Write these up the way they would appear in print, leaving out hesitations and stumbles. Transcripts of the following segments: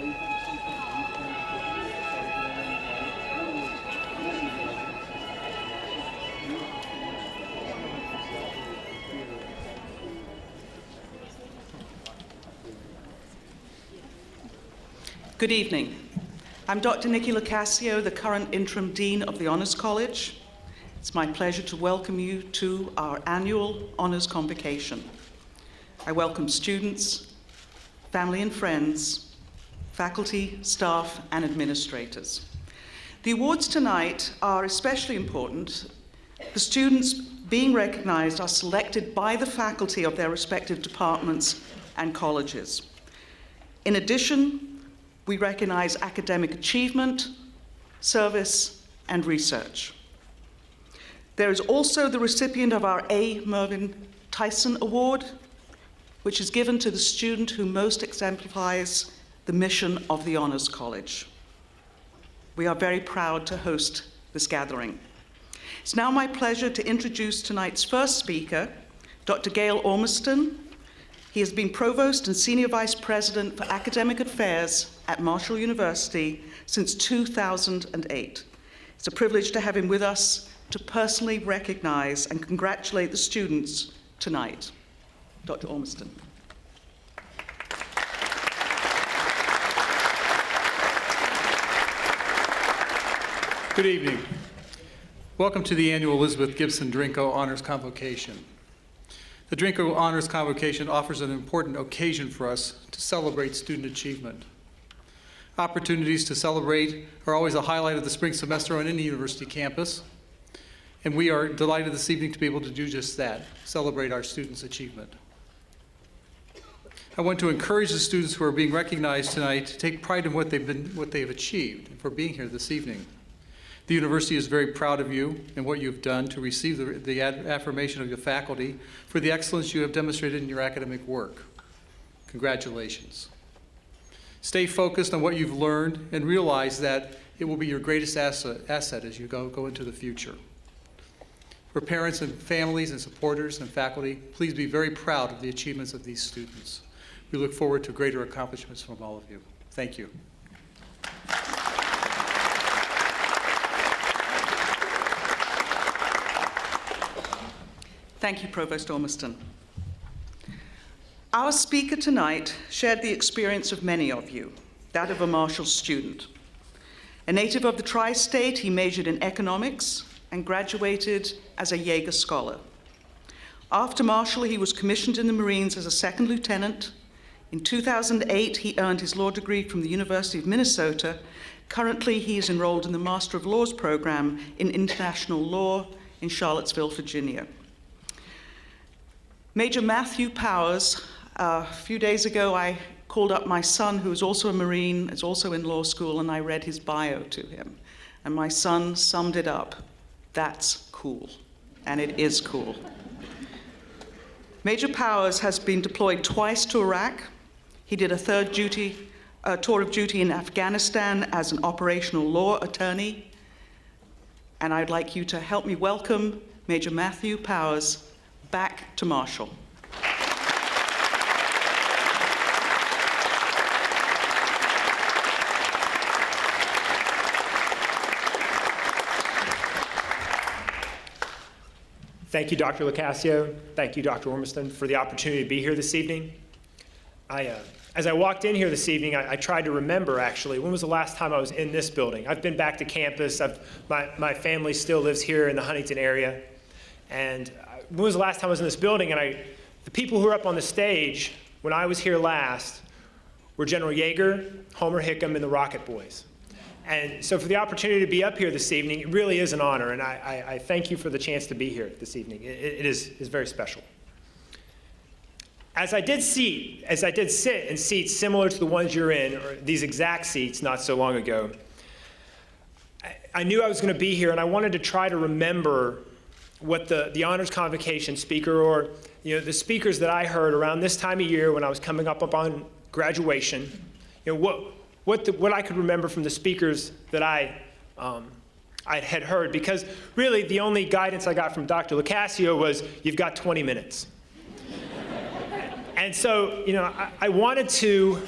Good evening. I'm Dr. Nikki Locascio, the current Interim Dean of the Honors College. It's my pleasure to welcome you to our annual Honors Convocation. I welcome students, family and friends, faculty, staff, and administrators. The awards tonight are especially important. The students being recognized are selected by the faculty of their respective departments and colleges. In addition, we recognize academic achievement, service, and research. There is also the recipient of our A. Mervyn Tyson Award, which is given to the student who most exemplifies the mission of the Honors College. We are very proud to host this gathering. It's now my pleasure to introduce tonight's first speaker, Dr. Gail Ormiston. He has been Provost and Senior Vice President for Academic Affairs at Marshall University since 2008. It's a privilege to have him with us to personally recognize and congratulate the students tonight. Dr. Ormiston. Good evening. Welcome to the annual Elizabeth Gibson Drinko Honors Convocation. The Drinko Honors Convocation offers an important occasion for us to celebrate student achievement. Opportunities to celebrate are always a highlight of the spring semester on any university campus, and we are delighted this evening to be able to do just that, celebrate our students' achievement. I want to encourage the students who are being recognized tonight to take pride in what they've achieved and for being here this evening. The university is very proud of you and what you've done to receive the affirmation of your faculty for the excellence you have demonstrated in your academic work. Congratulations. Stay focused on what you've learned and realize that it will be your greatest asset as you go into the future. For parents and families and supporters and faculty, please be very proud of the achievements of these students. We look forward to greater accomplishments from all of you. Thank you. Thank you, Provost Ormiston. Our speaker tonight shared the experience of many of you, that of a Marshall student. A native of the tri-state, he majored in economics and graduated as a Jaeger Scholar. After Marshall, he was commissioned in the Marines as a second lieutenant. In 2008, he earned his law degree from the University of Minnesota. Currently, he is enrolled in the Master of Laws program in International Law in Charlottesville, Virginia. Major Matthew Powers, a few days ago, I called up my son, who is also a Marine, is also in law school, and I read his bio to him. And my son summed it up. That's cool. And it is cool. Major Powers has been deployed twice to Iraq. He did a third tour of duty in Afghanistan as an operational law attorney. And I'd like you to help me welcome Major Matthew Powers back to Marshall. Thank you, Dr. Locascio. Thank you, Dr. Ormiston, for the opportunity to be here this evening. As I walked in here this evening, I tried to remember, actually, when was the last time I was in this building? I've been back to campus. My family still lives here in the Huntington area. And when was the last time I was in this building? And the people who were up on the stage when I was here last were General Yeager, Homer Hickam, and the Rocket Boys. And so for the opportunity to be up here this evening, it really is an honor, and I thank you for the chance to be here this evening. It is very special. As I did sit in seats similar to the ones you're in, or these exact seats not so long ago, I knew I was going to be here, and I wanted to try to remember what the Honors Convocation speaker, or the speakers that I heard around this time of year when I was coming up on graduation, what I could remember from the speakers that I had heard, because really the only guidance I got from Dr. Locascio was, you've got 20 minutes. And so, I wanted to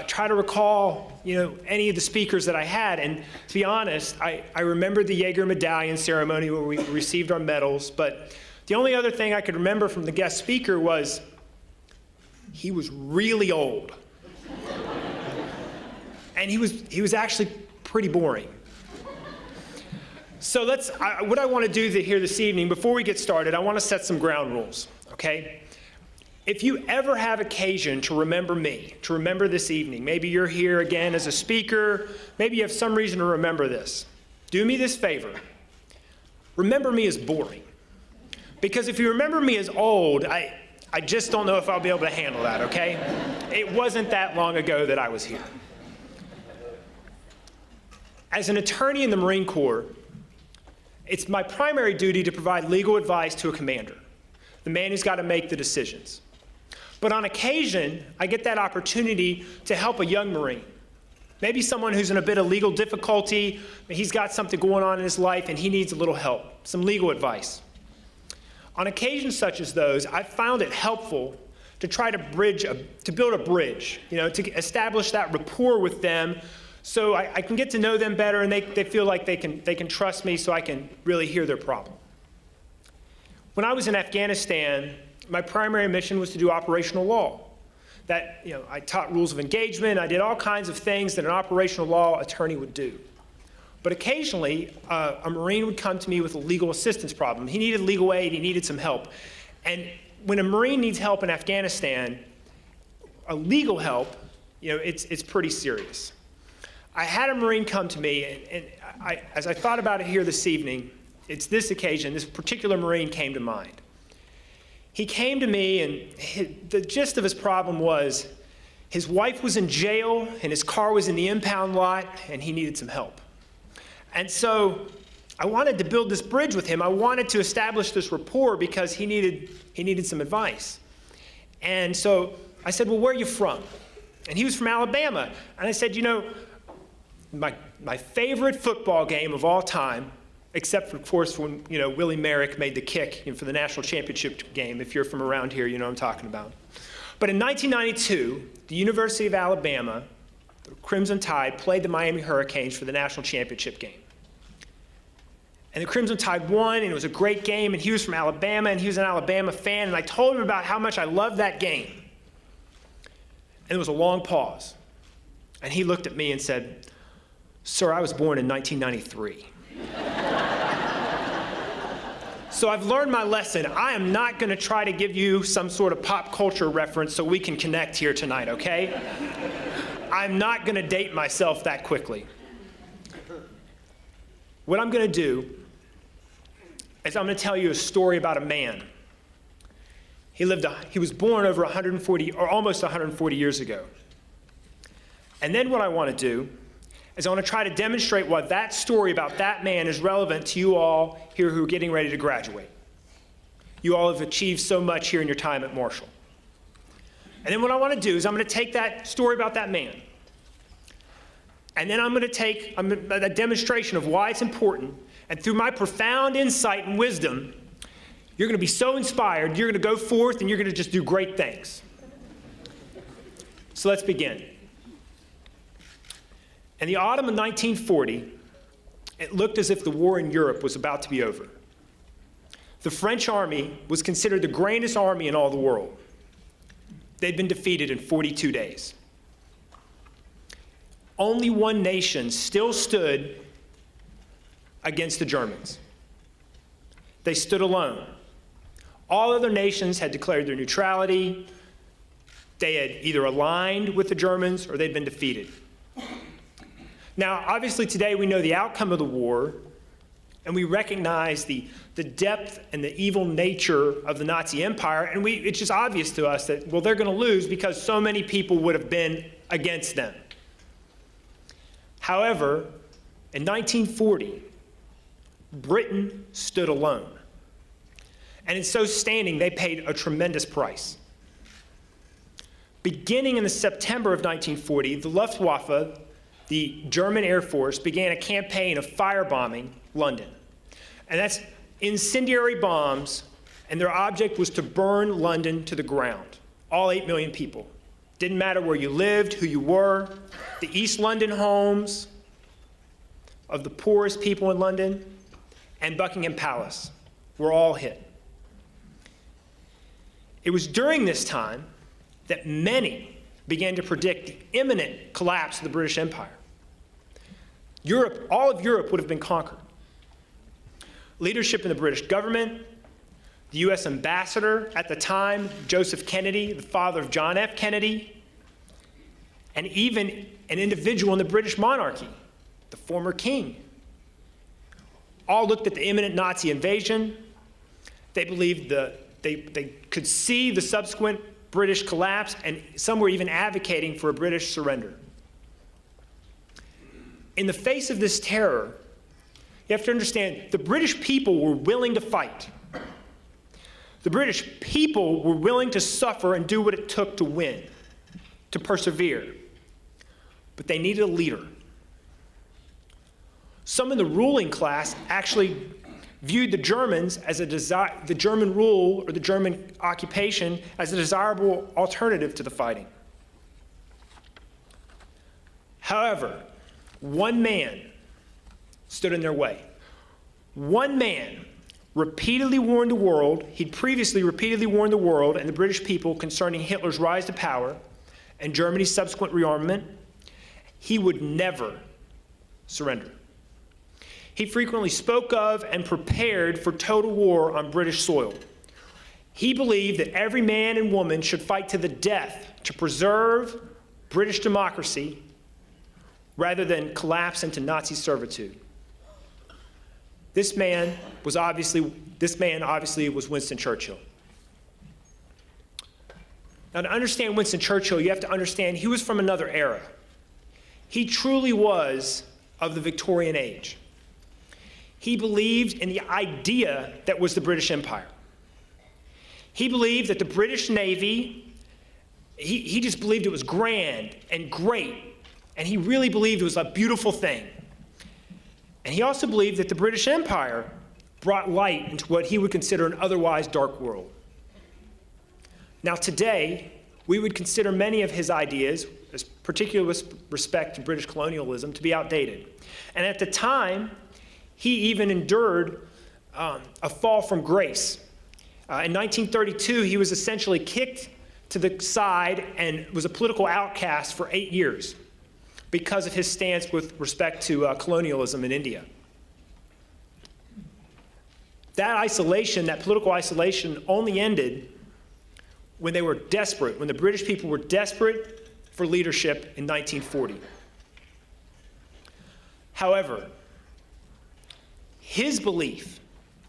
try to recall, any of the speakers that I had. And to be honest, I remember the Jaeger medallion ceremony where we received our medals, but the only other thing I could remember from the guest speaker was he was really old. And he was actually pretty boring. So what I want to do here this evening, before we get started, I want to set some ground rules, okay? If you ever have occasion to remember me, to remember this evening, maybe you're here again as a speaker, maybe you have some reason to remember this, do me this favor. Remember me as boring. Because if you remember me as old, I just don't know if I'll be able to handle that, okay? It wasn't that long ago that I was here. As an attorney in the Marine Corps, it's my primary duty to provide legal advice to a commander, the man who's got to make the decisions. But on occasion, I get that opportunity to help a young Marine, maybe someone who's in a bit of legal difficulty, he's got something going on in his life and he needs a little help, some legal advice. On occasions such as those, I found it helpful to try to build a bridge, to establish that rapport with them so I can get to know them better and they feel like they can trust me so I can really hear their problem. When I was in Afghanistan, my primary mission was to do operational law. I taught rules of engagement, I did all kinds of things that an operational law attorney would do. But occasionally, a Marine would come to me with a legal assistance problem. He needed legal aid, he needed some help. And when a Marine needs help in Afghanistan, a legal help, it's pretty serious. I had a Marine come to me, and as I thought about it here this evening, it's this occasion, this particular Marine came to mind. He came to me, and the gist of his problem was his wife was in jail, and his car was in the impound lot, and he needed some help. And so I wanted to build this bridge with him. I wanted to establish this rapport because he needed some advice. And so I said, well, where are you from? And he was from Alabama. And I said, my favorite football game of all time, except for, of course, when Willie Merrick made the kick for the national championship game. If you're from around here, you know what I'm talking about. But in 1992, the University of Alabama, the Crimson Tide, played the Miami Hurricanes for the national championship game. And the Crimson Tide won, and it was a great game, and he was from Alabama, and he was an Alabama fan, and I told him about how much I loved that game. And there was a long pause. And he looked at me and said, "Sir, I was born in 1993. So I've learned my lesson. I am not going to try to give you some sort of pop culture reference so we can connect here tonight, okay? I'm not going to date myself that quickly. What I'm going to do is I'm going to tell you a story about a man. He was born over 140 or almost 140 years ago. And then what I want to do is I want to try to demonstrate why that story about that man is relevant to you all here who are getting ready to graduate. You all have achieved so much here in your time at Marshall. And then what I want to do is I'm going to take that story about that man, and then I'm going to take a demonstration of why it's important, and through my profound insight and wisdom, you're going to be so inspired, you're going to go forth and you're going to just do great things. So let's begin. In the autumn of 1940, it looked as if the war in Europe was about to be over. The French army was considered the greatest army in all the world. They'd been defeated in 42 days. Only one nation still stood against the Germans. They stood alone. All other nations had declared their neutrality. They had either aligned with the Germans or they'd been defeated. Now, obviously today we know the outcome of the war, and we recognize the depth and the evil nature of the Nazi Empire, and it's just obvious to us that, well, they're going to lose because so many people would have been against them. However, in 1940, Britain stood alone. And in so standing, they paid a tremendous price. Beginning in the September of 1940, the Luftwaffe, the German Air Force, began a campaign of firebombing London. And that's incendiary bombs, and their object was to burn London to the ground, all 8 million people. Didn't matter where you lived, who you were. The East London homes of the poorest people in London and Buckingham Palace were all hit. It was during this time that many began to predict the imminent collapse of the British Empire. Europe, all of Europe would have been conquered. Leadership in the British government, the US ambassador at the time, Joseph Kennedy, the father of John F. Kennedy, and even an individual in the British monarchy, the former king, all looked at the imminent Nazi invasion. They believed they could see the subsequent British collapse, and some were even advocating for a British surrender. In the face of this terror, you have to understand the British people were willing to fight. The British people were willing to suffer and do what it took to win, to persevere. But they needed a leader. Some in the ruling class actually viewed the Germans as the German rule or the German occupation as a desirable alternative to the fighting. However, one man stood in their way. One man repeatedly warned the world, he'd previously repeatedly warned the world and the British people concerning Hitler's rise to power and Germany's subsequent rearmament. He would never surrender. He frequently spoke of and prepared for total war on British soil. He believed that every man and woman should fight to the death to preserve British democracy rather than collapse into Nazi servitude. This man obviously was Winston Churchill. Now, to understand Winston Churchill, you have to understand he was from another era. He truly was of the Victorian age. He believed in the idea that was the British Empire. He believed that the British Navy, he just believed it was grand and great, and he really believed it was a beautiful thing. And he also believed that the British Empire brought light into what he would consider an otherwise dark world. Now today, we would consider many of his ideas, particularly with respect to British colonialism, to be outdated. And at the time, he even endured a fall from grace. In 1932, he was essentially kicked to the side and was a political outcast for 8 years because of his stance with respect to colonialism in India. That isolation, that political isolation, only ended when they were desperate, when the British people were desperate for leadership in 1940. However, his belief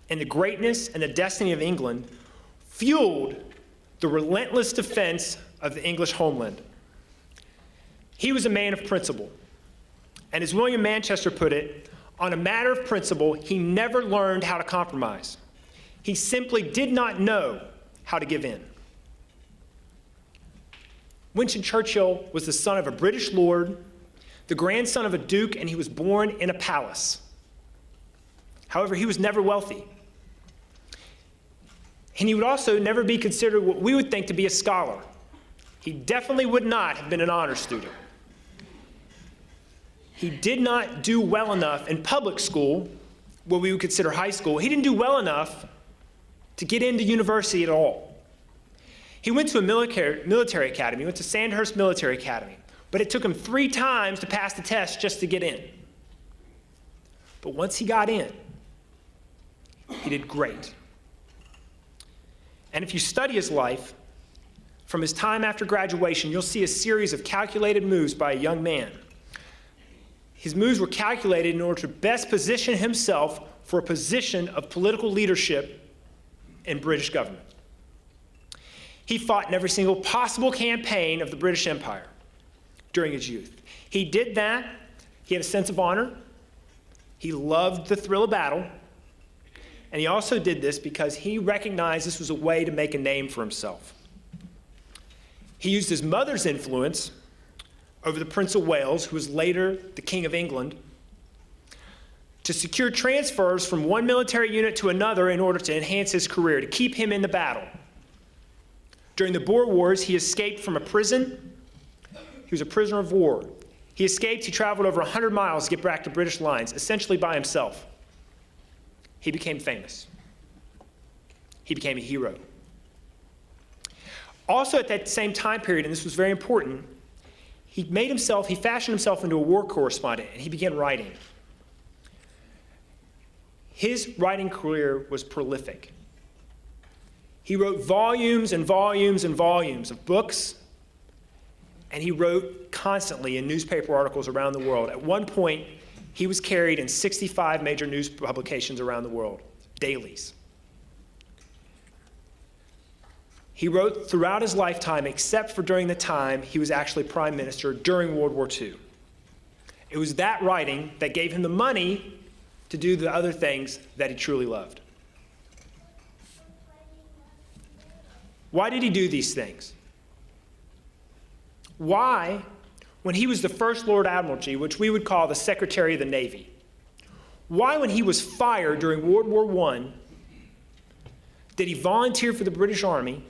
in the greatness and the destiny of England fueled the relentless defense of the English homeland. He was a man of principle. And as William Manchester put it, on a matter of principle, he never learned how to compromise. He simply did not know how to give in. Winston Churchill was the son of a British lord, the grandson of a duke, and he was born in a palace. However, he was never wealthy. And he would also never be considered what we would think to be a scholar. He definitely would not have been an honor student. He did not do well enough in public school, what we would consider high school. He didn't do well enough to get into university at all. He went to a military academy, he went to Sandhurst Military Academy, but it took him 3 times to pass the test just to get in. But once he got in, he did great. And if you study his life, from his time after graduation, you'll see a series of calculated moves by a young man. His moves were calculated in order to best position himself for a position of political leadership in British government. He fought in every single possible campaign of the British Empire during his youth. He did that. He had a sense of honor. He loved the thrill of battle. And he also did this because he recognized this was a way to make a name for himself. He used his mother's influence over the Prince of Wales, who was later the King of England, to secure transfers from one military unit to another in order to enhance his career, to keep him in the battle. During the Boer Wars, he escaped from a prison He was a prisoner of war. He escaped. He traveled over 100 miles to get back to British lines, essentially by himself. He became famous. He became a hero. Also at that same time period, and this was very important, he fashioned himself into a war correspondent, and he began writing. His writing career was prolific. He wrote volumes and volumes and volumes of books, and he wrote constantly in newspaper articles around the world. At one point, he was carried in 65 major news publications around the world, dailies. He wrote throughout his lifetime, except for during the time he was actually prime minister during World War II. It was that writing that gave him the money to do the other things that he truly loved. Why did he do these things? Why, when he was the First Lord Admiralty, which we would call the Secretary of the Navy, why, when he was fired during World War I, did he volunteer for the British Army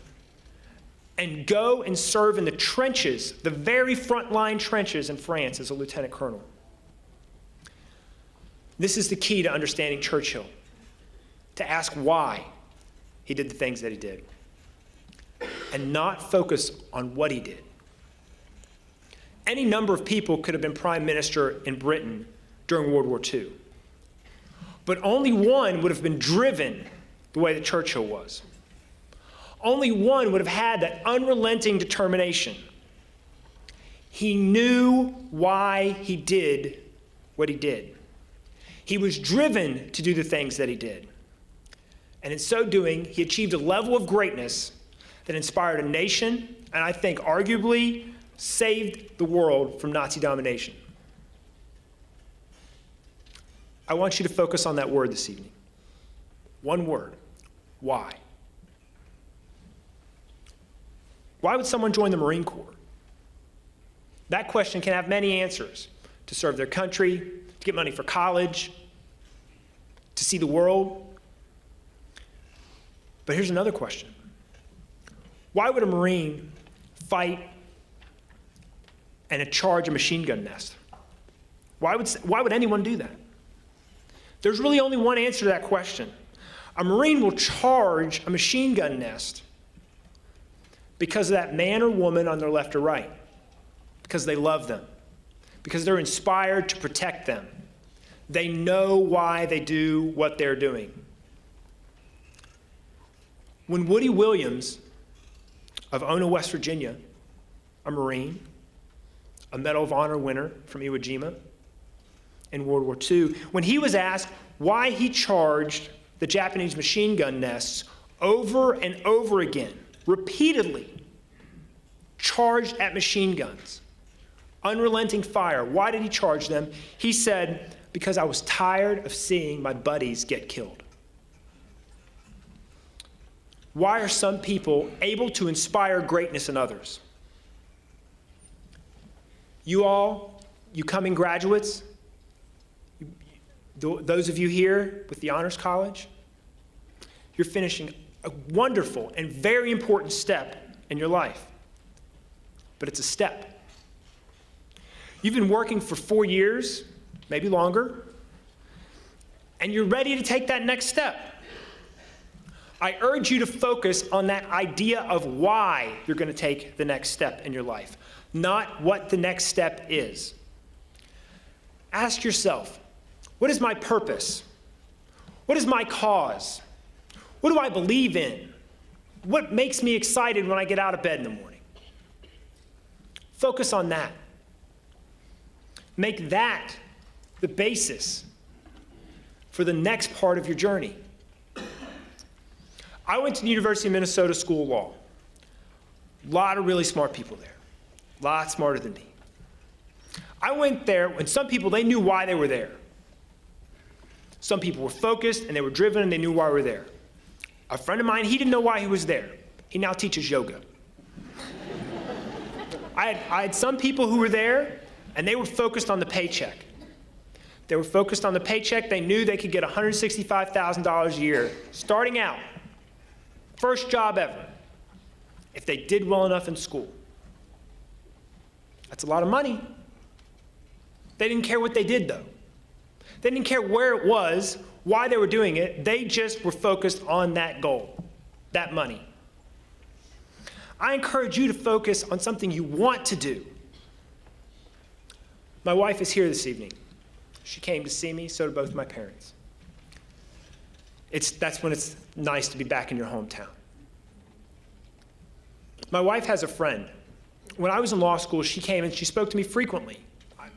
and go and serve in the trenches, the very front-line trenches in France as a lieutenant colonel? This is the key to understanding Churchill, to ask why he did the things that he did, and not focus on what he did. Any number of people could have been prime minister in Britain during World War II, but only one would have been driven the way that Churchill was. Only one would have had that unrelenting determination. He knew why he did what he did. He was driven to do the things that he did. And in so doing, he achieved a level of greatness that inspired a nation, and I think arguably saved the world from Nazi domination. I want you to focus on that word this evening. One word: why? Why would someone join the Marine Corps? That question can have many answers: to serve their country, to get money for college, to see the world. But here's another question: why would a Marine fight and charge a machine gun nest? Why would anyone do that? There's really only one answer to that question. A Marine will charge a machine gun nest because of that man or woman on their left or right, because they love them, because they're inspired to protect them. They know why they do what they're doing. When Woody Williams of Ona, West Virginia, a Marine, a Medal of Honor winner from Iwo Jima in World War II, when he was asked why he charged the Japanese machine gun nests over and over again, repeatedly charged at machine guns, unrelenting fire. Why did he charge them? He said, because I was tired of seeing my buddies get killed. Why are some people able to inspire greatness in others? You all, you coming graduates, those of you here with the Honors College, you're finishing a wonderful and very important step in your life. But it's a step. You've been working for 4 years, maybe longer, and you're ready to take that next step. I urge you to focus on that idea of why you're going to take the next step in your life, not what the next step is. Ask yourself, what is my purpose? What is my cause? What do I believe in? What makes me excited when I get out of bed in the morning? Focus on that. Make that the basis for the next part of your journey. I went to the University of Minnesota School of Law. A lot of really smart people there. A lot smarter than me. I went there, and some people, they knew why they were there. Some people were focused, and they were driven, and they knew why they were there. A friend of mine, he didn't know why he was there. He now teaches yoga. I had some people who were there, and they were focused on the paycheck. They were focused on the paycheck. They knew they could get $165,000 a year, starting out. First job ever, if they did well enough in school. That's a lot of money. They didn't care what they did, though. They didn't care where it was, why they were doing it. They just were focused on that goal, that money. I encourage you to focus on something you want to do. My wife is here this evening. She came to see me, so did both my parents. That's when it's nice to be back in your hometown. My wife has a friend. When I was in law school, she came and she spoke to me frequently,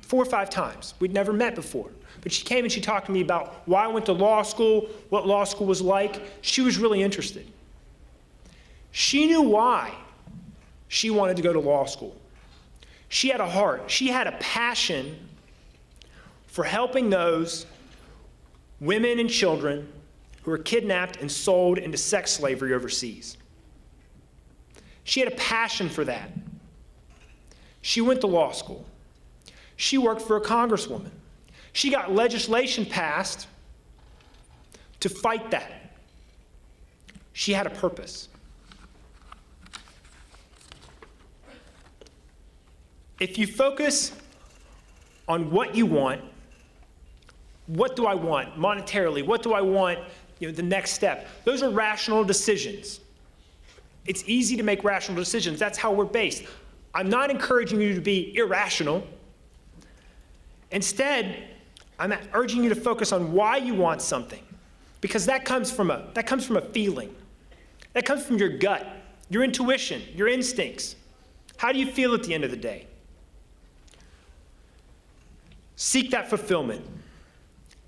4 or 5 times. We'd never met before. But she came and she talked to me about why I went to law school, what law school was like. She was really interested. She knew why she wanted to go to law school. She had a heart. She had a passion for helping those women and children who were kidnapped and sold into sex slavery overseas. She had a passion for that. She went to law school. She worked for a congresswoman. She got legislation passed to fight that. She had a purpose. If you focus on what you want, what do I want monetarily? What do I want, the next step? Those are rational decisions. It's easy to make rational decisions. That's how we're based. I'm not encouraging you to be irrational. Instead, I'm urging you to focus on why you want something, because that comes from a feeling. That comes from your gut, your intuition, your instincts. How do you feel at the end of the day? Seek that fulfillment.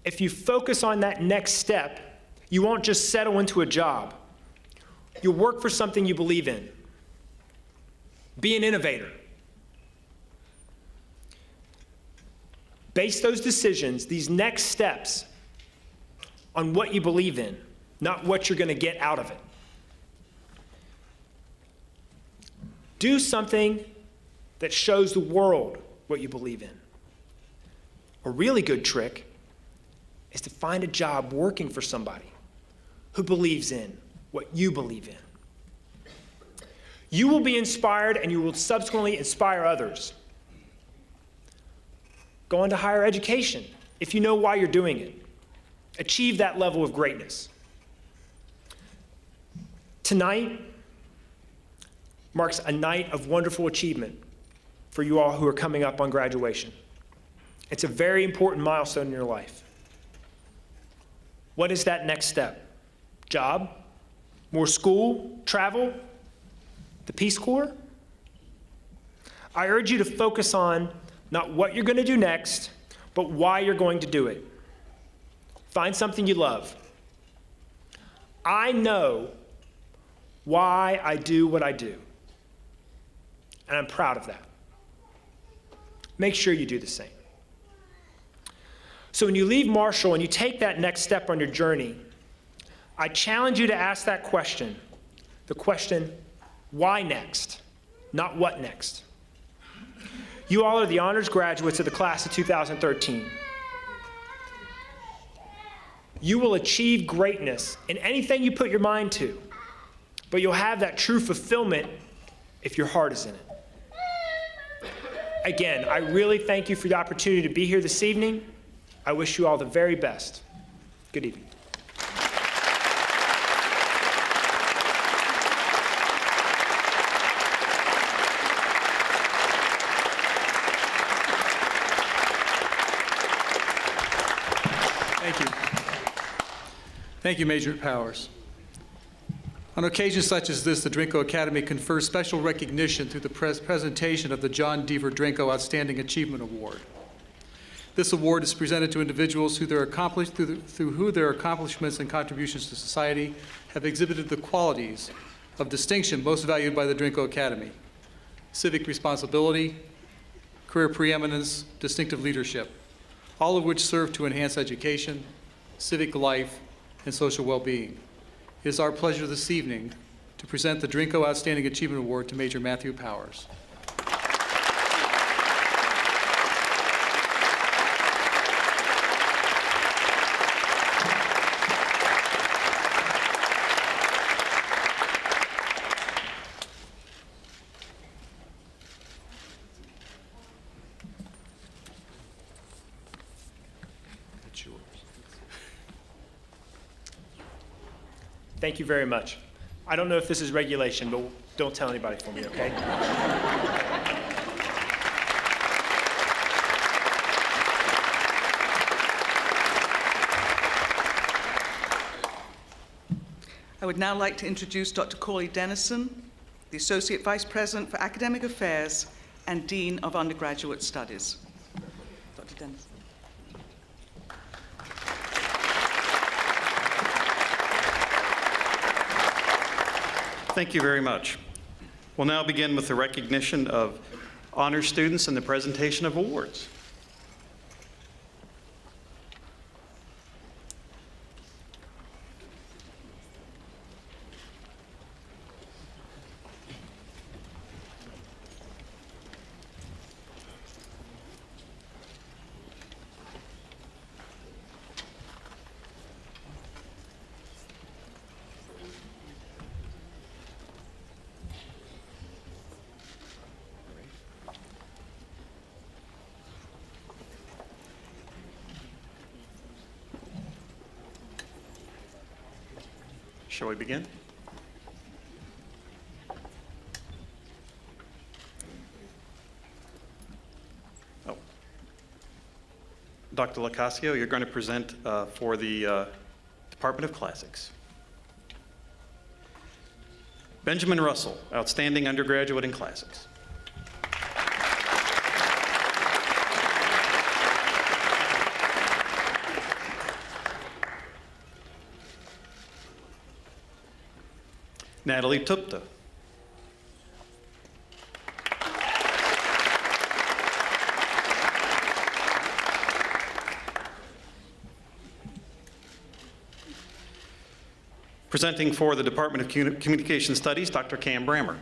If you focus on that next step, you won't just settle into a job. You'll work for something you believe in. Be an innovator. Base those decisions, these next steps, on what you believe in, not what you're going to get out of it. Do something that shows the world what you believe in. A really good trick is to find a job working for somebody who believes in what you believe in. You will be inspired and you will subsequently inspire others. Go into higher education if you know why you're doing it. Achieve that level of greatness. Tonight marks a night of wonderful achievement for you all who are coming up on graduation. It's a very important milestone in your life. What is that next step? Job? More school? Travel? The Peace Corps? I urge you to focus on not what you're going to do next, but why you're going to do it. Find something you love. I know why I do what I do, and I'm proud of that. Make sure you do the same. So when you leave Marshall and you take that next step on your journey, I challenge you to ask that question, the question, why next, not what next? You all are the honors graduates of the class of 2013. You will achieve greatness in anything you put your mind to, but you'll have that true fulfillment if your heart is in it. Again, I really thank you for the opportunity to be here this evening. I wish you all the very best. Good evening. Thank you. Thank you, Major Powers. On occasions such as this, the Drinko Academy confers special recognition through the presentation of the John Deaver Drinko Outstanding Achievement Award. This award is presented to individuals through who their accomplishments and contributions to society have exhibited the qualities of distinction most valued by the Drinko Academy: civic responsibility, career preeminence, distinctive leadership, all of which serve to enhance education, civic life, and social well-being. It is our pleasure this evening to present the Drinko Outstanding Achievement Award to Major Matthew Powers. It's yours. Thank you very much. I don't know if this is regulation, but don't tell anybody for me, okay? I would now like to introduce Dr. Corley Dennison, the Associate Vice President for Academic Affairs and Dean of Undergraduate Studies. Dr. Dennison. Thank you very much. We'll now begin with the recognition of honor students and the presentation of awards. Shall we begin? Oh. Dr. Locascio, you're going to present for the Department of Classics. Benjamin Russell, Outstanding Undergraduate in Classics. Natalie Tupta. Presenting for the Department of Communication Studies, Dr. Cam Brammer.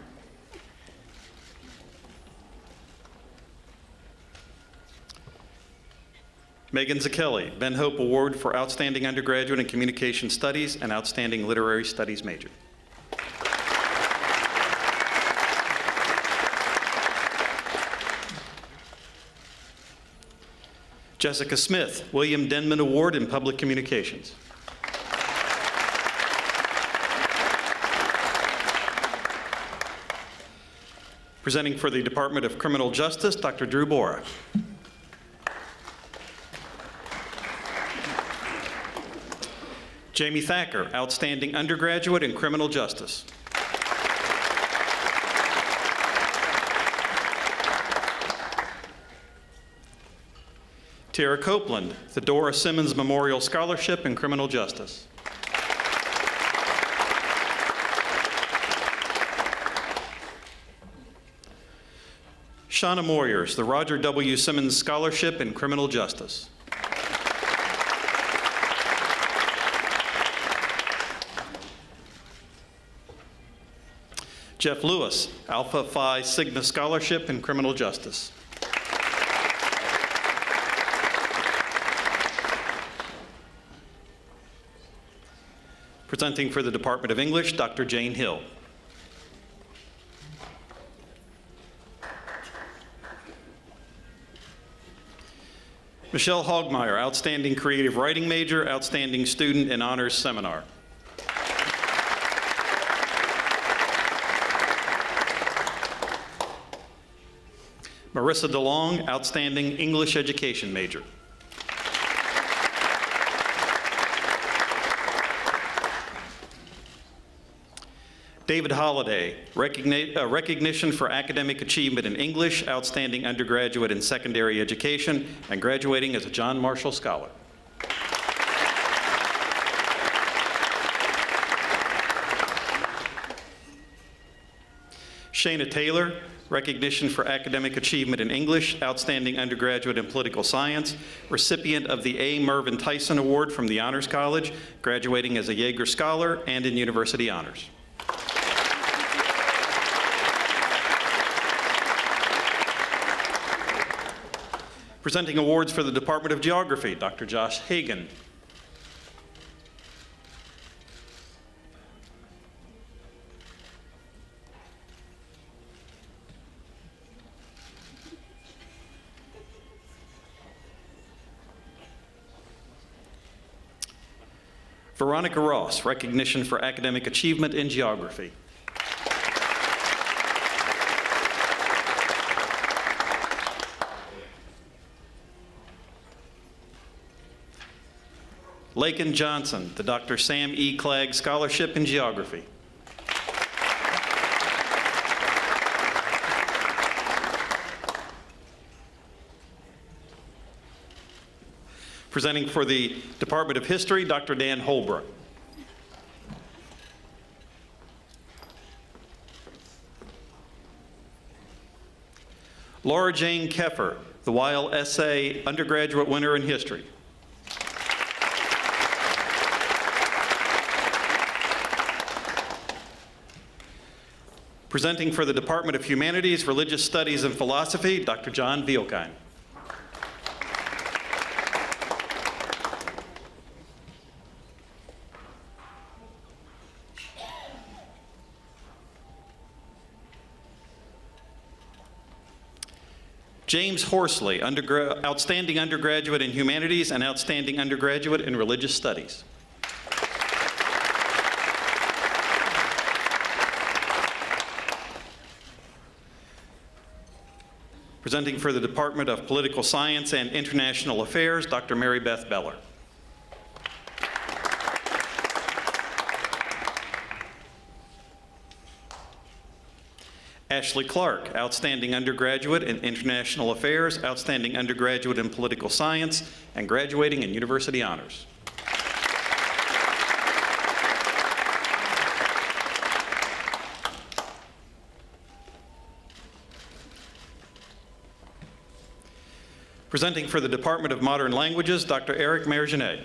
Megan Zakelli, Ben Hope Award for Outstanding Undergraduate in Communication Studies and Outstanding Literary Studies Major. Jessica Smith, William Denman Award in Public Communications. Presenting for the Department of Criminal Justice, Dr. Drew Bora. Jamie Thacker, Outstanding Undergraduate in Criminal Justice. Tara Copeland, the Dora Simmons Memorial Scholarship in Criminal Justice. Shauna Moyers, the Roger W. Simmons Scholarship in Criminal Justice. Jeff Lewis, Alpha Phi Sigma Scholarship in Criminal Justice. Presenting for the Department of English, Dr. Jane Hill. Michelle Hogmeyer, Outstanding Creative Writing Major, Outstanding Student in Honors Seminar. Marissa DeLong, Outstanding English Education Major. David Holliday, recognition for academic achievement in English, Outstanding Undergraduate in Secondary Education, and graduating as a John Marshall Scholar. Shayna Taylor, recognition for academic achievement in English, Outstanding Undergraduate in Political Science, recipient of the A. Mervyn Tyson Award from the Honors College, graduating as a Yeager Scholar and in University Honors. Presenting awards for the Department of Geography, Dr. Josh Hagan. Veronica Ross, recognition for academic achievement in geography. Lakin Johnson, the Dr. Sam E. Clegg Scholarship in Geography. Presenting for the Department of History, Dr. Dan Holbrook. Laura Jane Keffer, the Weil Essay Undergraduate Winner in History. Presenting for the Department of Humanities, Religious Studies, and Philosophy, Dr. John Vielkein. James Horsley, Outstanding Undergraduate in Humanities and Outstanding Undergraduate in Religious Studies. Presenting for the Department of Political Science and International Affairs, Dr. Mary Beth Beller. Ashley Clark, Outstanding Undergraduate in International Affairs, Outstanding Undergraduate in Political Science, and graduating in University Honors. Presenting for the Department of Modern Languages, Dr. Eric Mergenet.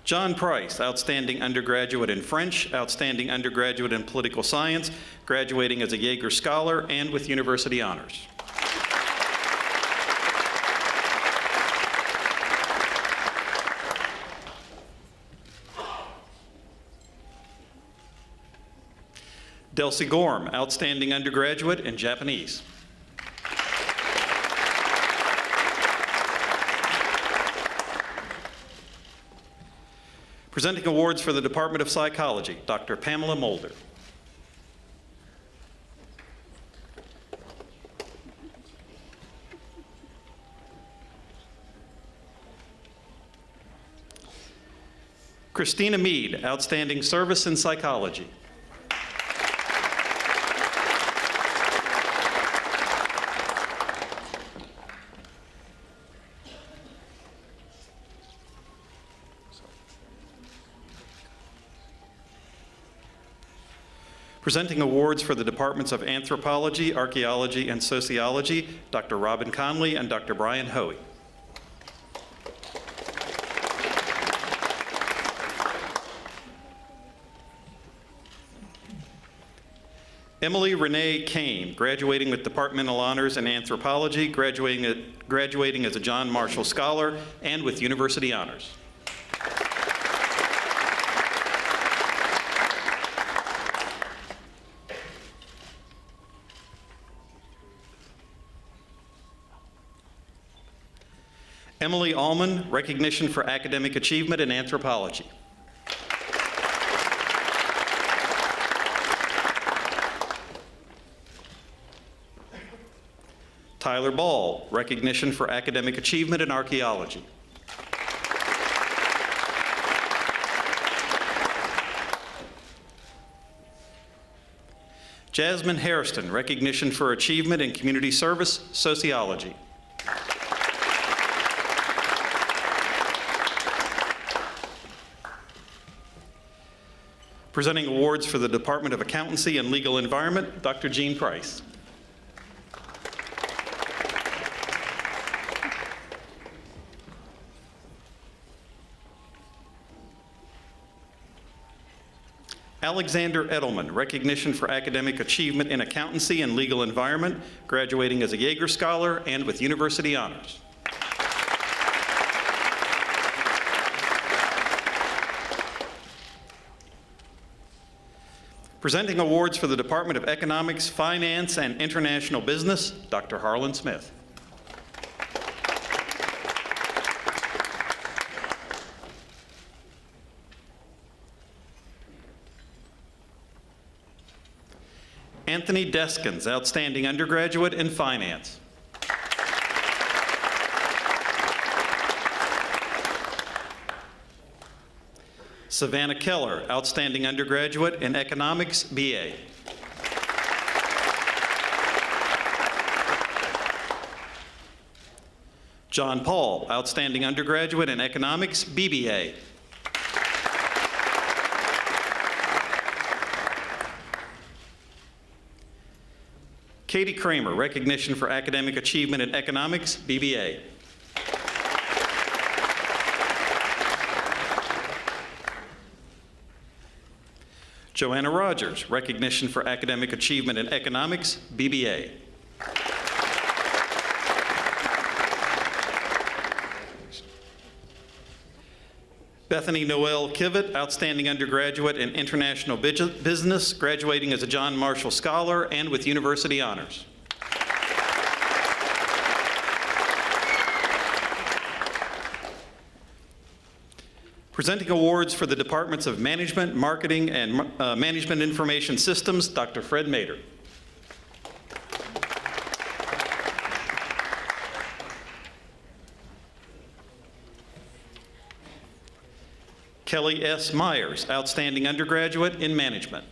John Price, Outstanding Undergraduate in French, Outstanding Undergraduate in Political Science, graduating as a Jaeger Scholar and with University Honors. Delcy Gorm, Outstanding Undergraduate in Japanese. Presenting awards for the Department of Psychology, Dr. Pamela Mulder. Christina Mead, Outstanding Service in Psychology. Presenting awards for the Departments of Anthropology, Archaeology, and Sociology, Dr. Robin Conley and Dr. Brian Hoey. Emily Renee Kane, graduating with departmental honors in anthropology, graduating as a John Marshall Scholar, and with university honors. Emily Allman, recognition for academic achievement in anthropology. Tyler Ball, recognition for academic achievement in archaeology. Jasmine Hairston, recognition for achievement in community service, sociology. Presenting awards for the Department of Accountancy and Legal Environment, Dr. Jean Price. Alexander Edelman, recognition for academic achievement in accountancy and legal environment, graduating as a Jaeger Scholar and with university honors. Presenting awards for the Department of Economics, Finance, and International Business, Dr. Harlan Smith. Anthony Deskins, Outstanding Undergraduate in Finance. Savannah Keller, Outstanding Undergraduate in Economics, BA. John Paul, Outstanding Undergraduate in Economics, BBA. Katie Kramer, recognition for academic achievement in economics, BBA. Joanna Rogers, recognition for academic achievement in economics, BBA. Bethany Noel Kivett, outstanding undergraduate in international business, graduating as a John Marshall Scholar and with university honors. Presenting awards for the Departments of Management, Marketing, and Management Information Systems, Dr. Fred Mader. Kelly S. Myers, outstanding undergraduate in management.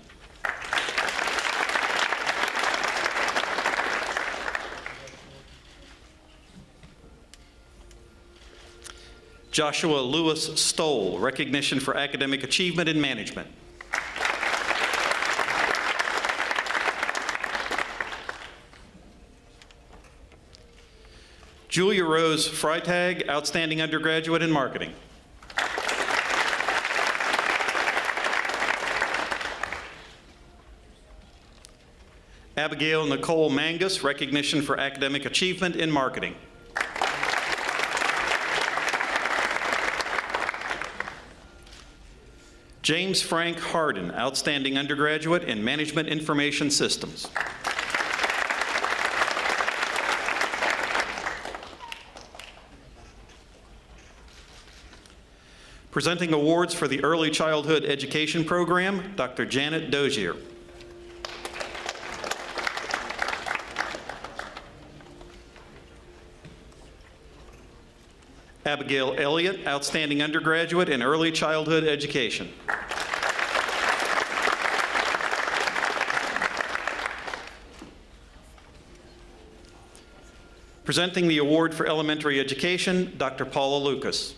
Joshua Lewis Stoll, recognition for academic achievement in management. Julia Rose Freitag, outstanding undergraduate in marketing. Abigail Nicole Mangus, recognition for academic achievement in marketing. James Frank Harden, outstanding undergraduate in management information systems. Presenting awards for the Early Childhood Education Program, Dr. Janet Dozier. Abigail Elliott, outstanding undergraduate in early childhood education. Presenting the award for elementary education, Dr. Paula Lucas.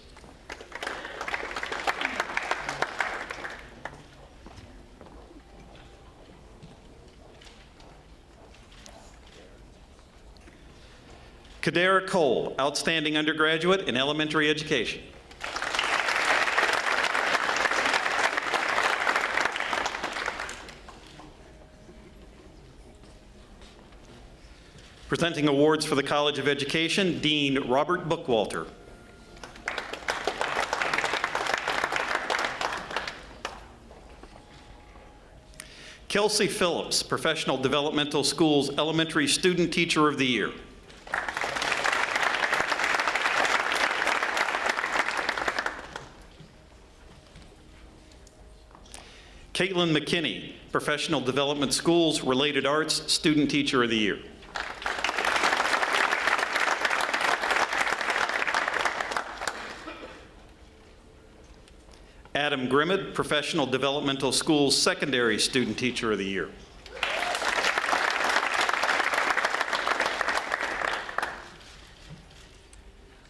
Kadera Cole, outstanding undergraduate in elementary education. Presenting awards for the College of Education, Dean Robert Bookwalter. Kelsey Phillips, Professional Developmental Schools Elementary Student Teacher of the Year. Caitlin McKinney, Professional Development Schools Related Arts Student Teacher of the Year. Adam Grimmett, Professional Developmental Schools Secondary Student Teacher of the Year.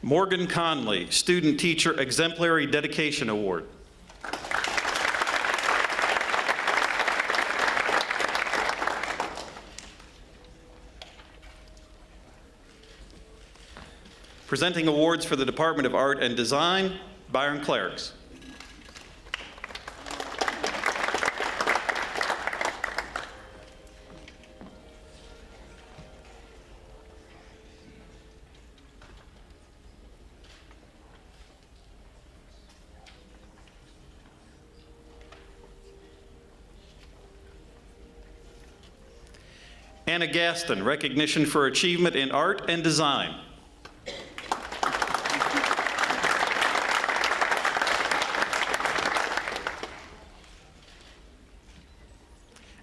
Morgan Conley, Student Teacher Exemplary Dedication Award. Presenting awards for the Department of Art and Design, Byron Clerics. Hannah Gaston, recognition for achievement in art and design.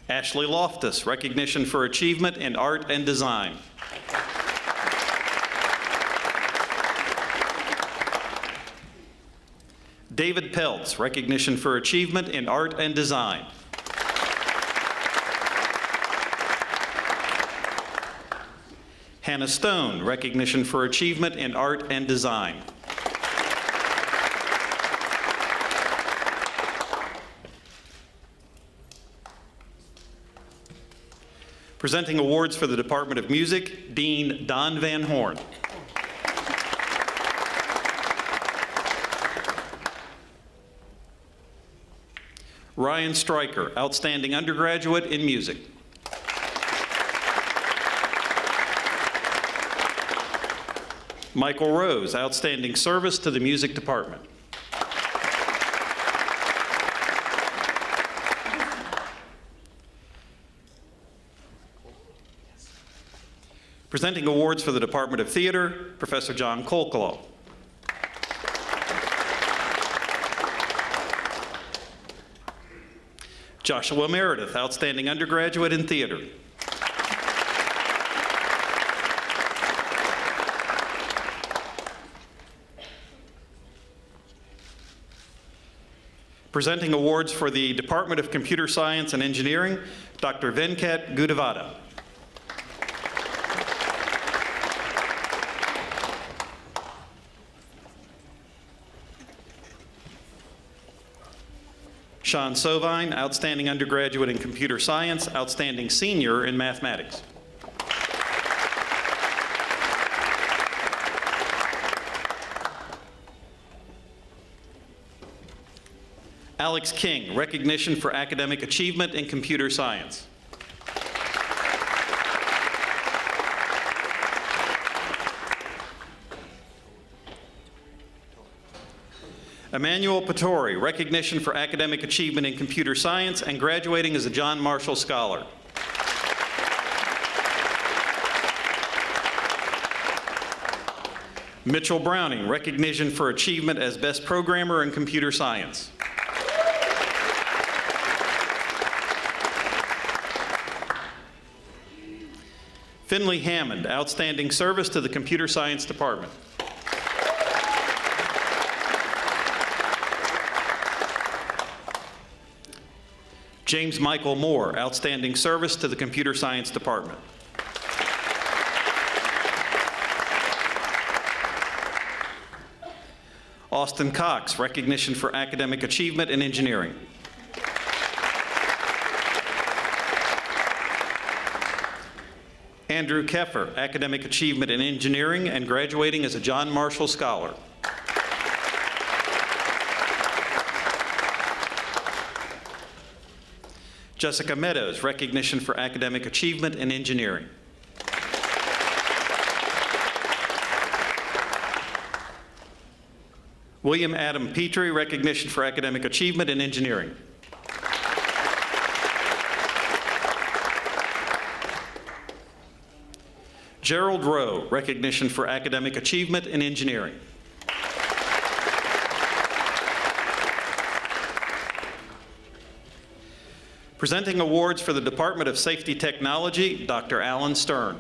Ashley Loftus, recognition for achievement in art and design. David Peltz, recognition for achievement in art and design. Hannah Stone, recognition for achievement in art and design. Presenting awards for the Department of Music, Dean Don Van Horn. Ryan Stryker, outstanding undergraduate in music. Michael Rose, outstanding service to the music department. Presenting awards for the Department of Theater, Professor John Colclough. Joshua Meredith, outstanding undergraduate in theater. Presenting awards for the Department of Computer Science and Engineering, Dr. Venkat Gudavada. Sean Sovine, outstanding undergraduate in computer science, outstanding senior in mathematics. Alex King, recognition for academic achievement in computer science. Emmanuel Patori, recognition for academic achievement in computer science and graduating as a John Marshall Scholar. Mitchell Browning, recognition for achievement as best programmer in computer science. Finley Hammond, outstanding service to the computer science department. James Michael Moore, outstanding service to the computer science department. Austin Cox, recognition for academic achievement in engineering. Andrew Keffer, academic achievement in engineering and graduating as a John Marshall Scholar. Jessica Meadows, recognition for academic achievement in engineering. William Adam Petrie, recognition for academic achievement in engineering. Gerald Rowe, recognition for academic achievement in engineering. Presenting awards for the Department of Safety Technology, Dr. Alan Stern.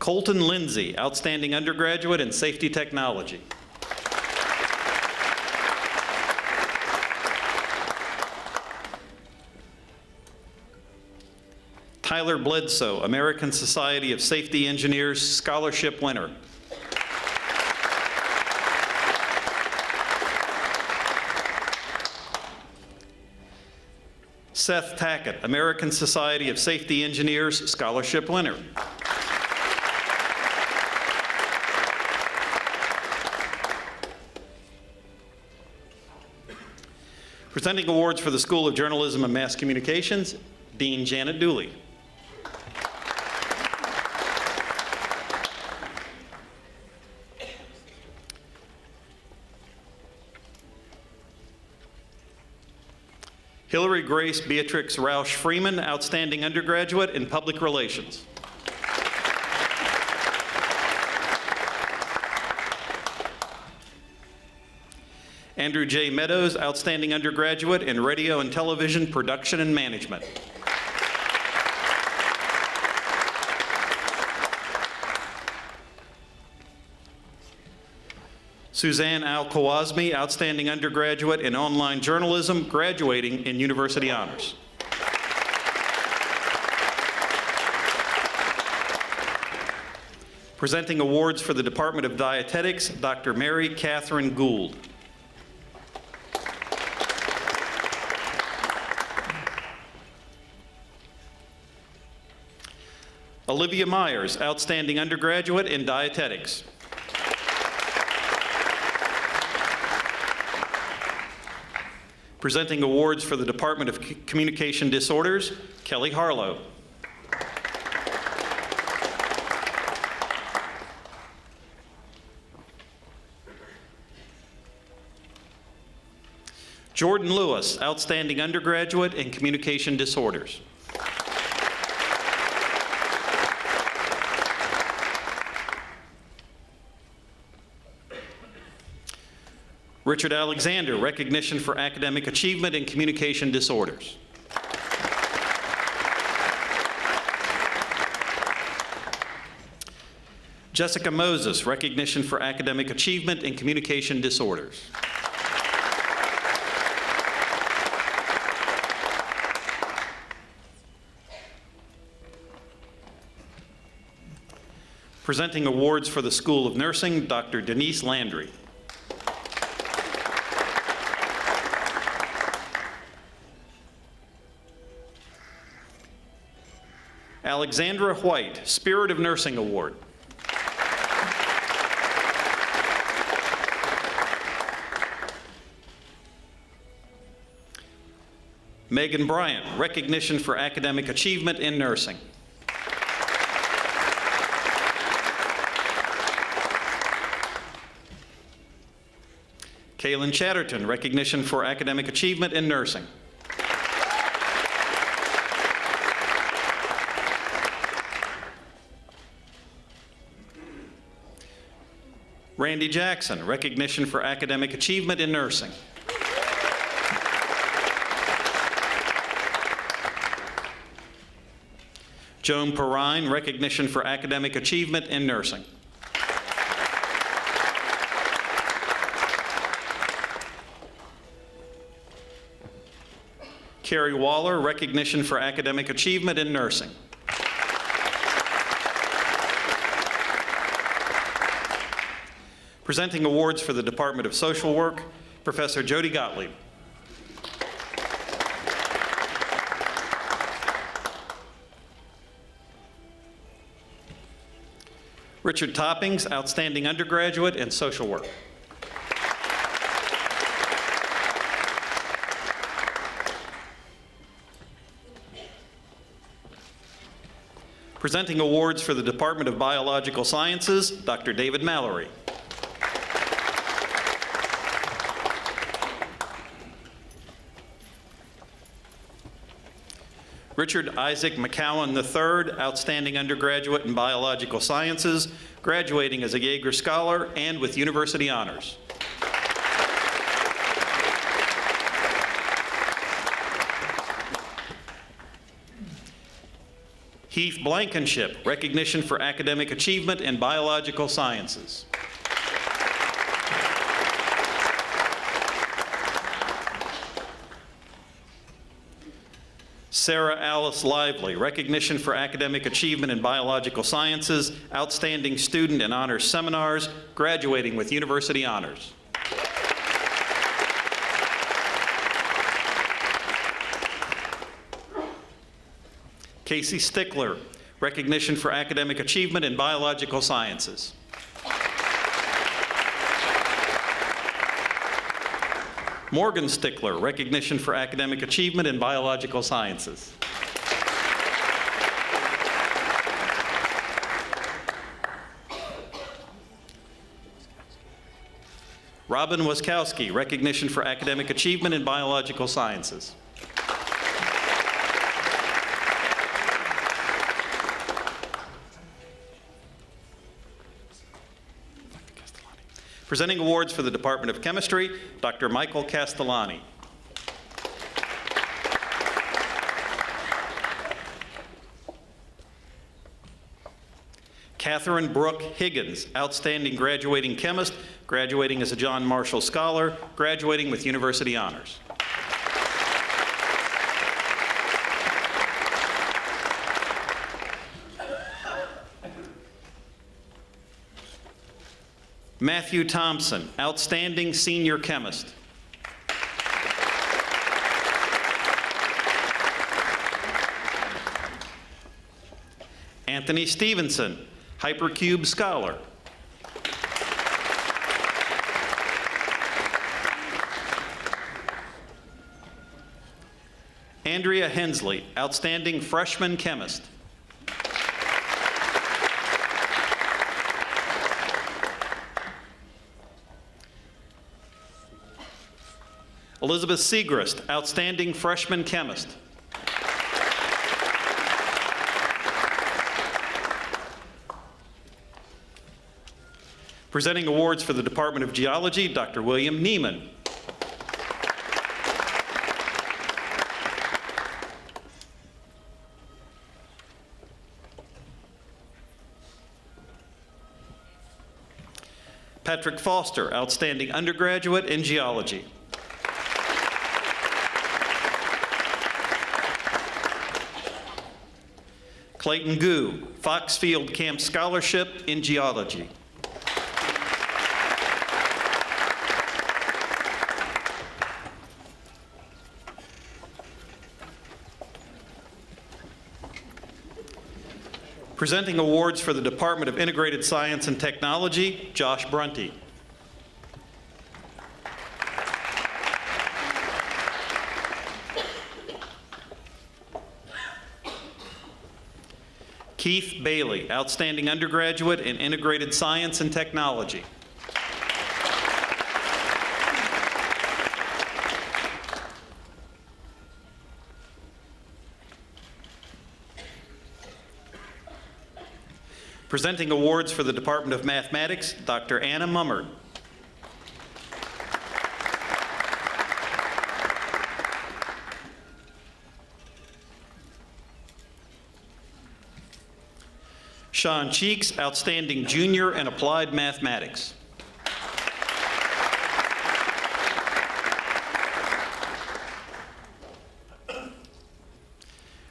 Colton Lindsay, outstanding undergraduate in safety technology. Tyler Bledsoe, American Society of Safety Engineers Scholarship winner. Seth Tackett, American Society of Safety Engineers Scholarship winner. Presenting awards for the School of Journalism and Mass Communications, Dean Janet Dooley. Hillary Grace Beatrix Roush Freeman, Outstanding Undergraduate in Public Relations. Andrew J. Meadows, Outstanding Undergraduate in Radio and Television Production and Management. Suzanne Al-Kawazmi, Outstanding Undergraduate in Online Journalism, graduating in University Honors. Presenting awards for the Department of Dietetics, Dr. Mary Catherine Gould. Olivia Myers, Outstanding Undergraduate in Dietetics. Presenting awards for the Department of Communication Disorders, Kelly Harlow. Jordan Lewis, Outstanding Undergraduate in Communication Disorders. Richard Alexander, recognition for academic achievement in communication disorders. Jessica Moses, recognition for academic achievement in communication disorders. Presenting awards for the School of Nursing, Dr. Denise Landry. Alexandra White, Spirit of Nursing Award. Megan Bryant, recognition for academic achievement in nursing. Kaylin Chatterton, recognition for academic achievement in nursing. Randy Jackson, recognition for academic achievement in nursing. Joan Perrine, recognition for academic achievement in nursing. Carrie Waller, recognition for academic achievement in nursing. Presenting awards for the Department of Social Work, Professor Jody Gottlieb. Richard Toppings, Outstanding Undergraduate in Social Work. Presenting awards for the Department of Biological Sciences, Dr. David Mallory. Richard Isaac McCowan III, Outstanding Undergraduate in Biological Sciences, graduating as a Jaeger Scholar and with University Honors. Heath Blankenship, recognition for academic achievement in biological sciences. Sarah Alice Lively, recognition for academic achievement in biological sciences, outstanding student in honors seminars, graduating with University Honors. Casey Stickler, recognition for academic achievement in biological sciences. Morgan Stickler, recognition for academic achievement in biological sciences. Robin Waskowski, recognition for academic achievement in biological sciences. Presenting awards for the Department of Chemistry, Dr. Michael Castellani. Catherine Brooke Higgins, outstanding graduating chemist, graduating as a John Marshall Scholar, graduating with University Honors. Matthew Thompson, outstanding senior chemist. Anthony Stevenson, Hypercube Scholar. Andrea Hensley, outstanding freshman chemist. Elizabeth Segrist, outstanding freshman chemist. Presenting awards for the Department of Geology, Dr. William Neiman. Patrick Foster, outstanding undergraduate in geology. Clayton Gu, Foxfield Camp Scholarship in geology. Presenting awards for the Department of Integrated Science and Technology, Josh Brunty. Keith Bailey, outstanding undergraduate in Integrated Science and Technology. Presenting awards for the Department of Mathematics, Dr. Anna Mummert. Sean Cheeks, outstanding junior in applied mathematics.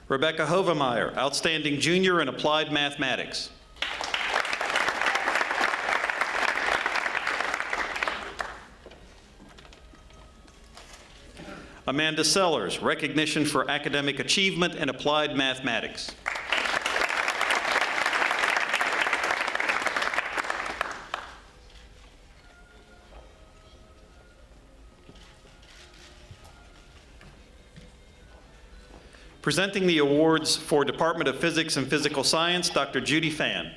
Rebecca Hovemeyer, outstanding junior in applied mathematics. Amanda Sellers, recognition for academic achievement in applied mathematics. Presenting the awards for Department of Physics and Physical Science, Dr. Judy Fan.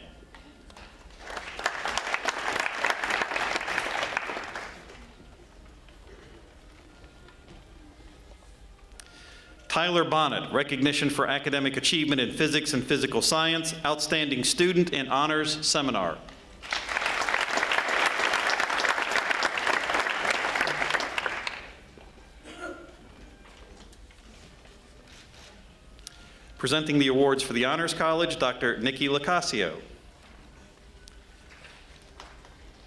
Tyler Bonnet, recognition for academic achievement in physics and physical science, outstanding student in honors seminar. Presenting the awards for the Honors College, Dr. Nikki Locascio.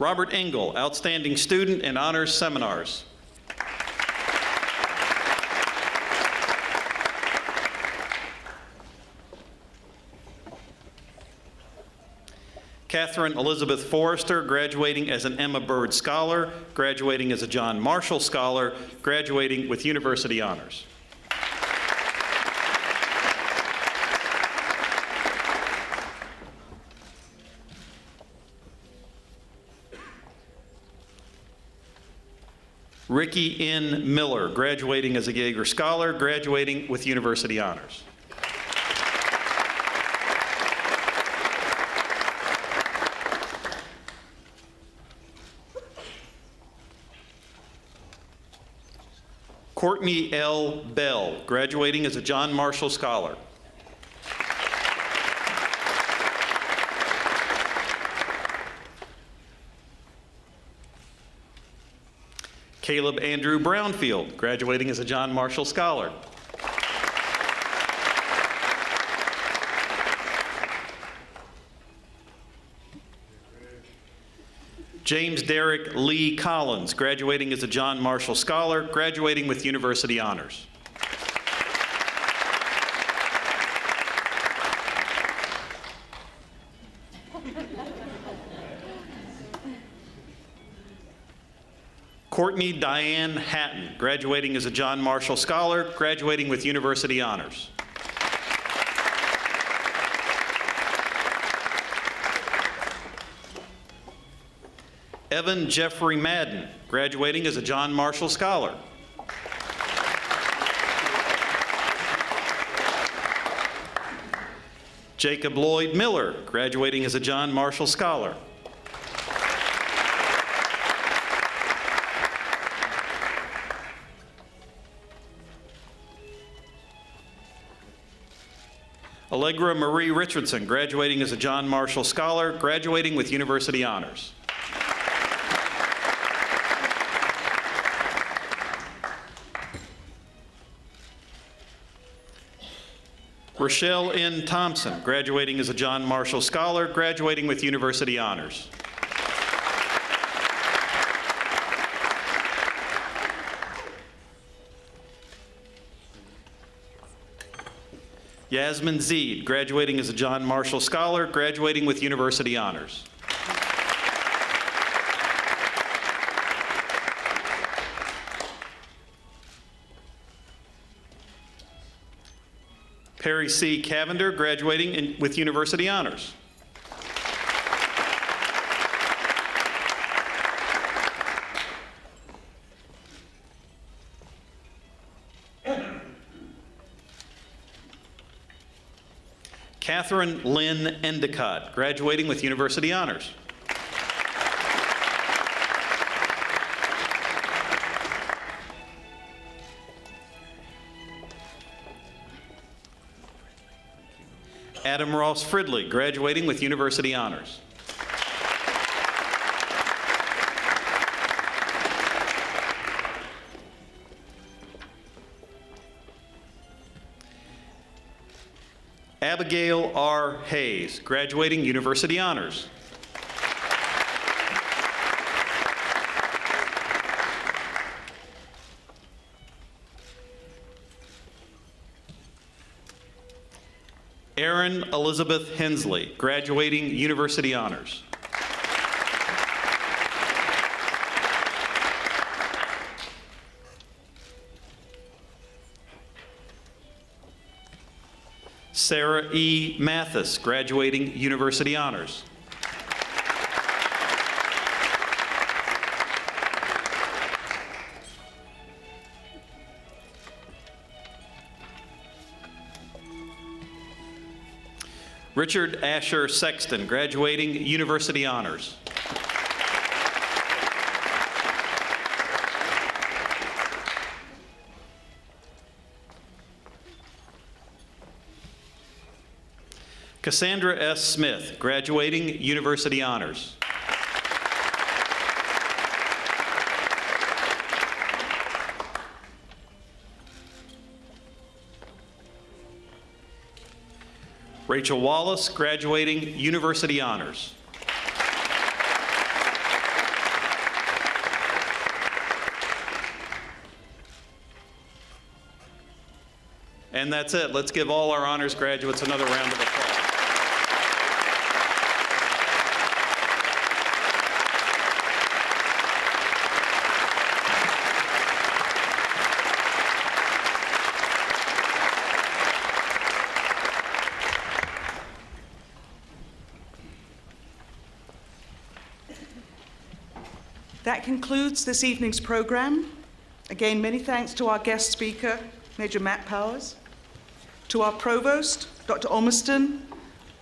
Robert Engel, outstanding student in honors seminars. Catherine Elizabeth Forrester, graduating as an Emma Bird Scholar, graduating as a John Marshall Scholar, graduating with University Honors. Ricky N. Miller, graduating as a Jaeger Scholar, graduating with University Honors. Courtney L. Bell, graduating as a John Marshall Scholar. Caleb Andrew Brownfield, graduating as a John Marshall Scholar. James Derek Lee Collins, graduating as a John Marshall Scholar, graduating with University Honors. Courtney Diane Hatton, graduating as a John Marshall Scholar, graduating with University Honors. Evan Jeffrey Madden, graduating as a John Marshall Scholar. Jacob Lloyd Miller, graduating as a John Marshall Scholar. Allegra Marie Richardson, graduating as a John Marshall Scholar, graduating with University Honors. Rochelle N. Thompson, graduating as a John Marshall Scholar, graduating with University Honors. Yasmin Zeed, graduating as a John Marshall Scholar, graduating with University Honors. Perry C. Cavender, graduating with University Honors. Catherine Lynn Endicott, graduating with University Honors. Adam Ross Fridley, graduating with University Honors. Abigail R. Hayes, graduating University Honors. Erin Elizabeth Hensley, graduating University Honors. Sarah E. Mathis, graduating University Honors. Richard Asher Sexton, graduating University Honors. Cassandra S. Smith, graduating University Honors. Rachel Wallace, graduating University Honors. And that's it. Let's give all our honors graduates another round of applause. That concludes this evening's program. Again, many thanks to our guest speaker, Major Matt Powers, to our Provost, Dr. Ormiston,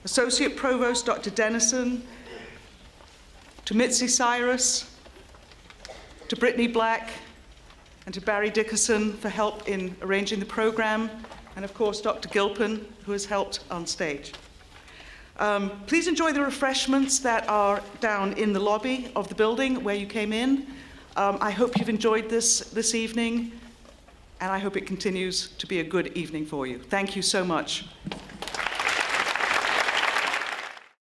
Associate Provost, Dr. Dennison, to Mitzi Cyrus, to Brittany Black, and to Barry Dickerson for help in arranging the program, and of course, Dr. Gilpin, who has helped on stage. Please enjoy the refreshments that are down in the lobby of the building where you came in. I hope you've enjoyed this evening, and I hope it continues to be a good evening for you. Thank you so much.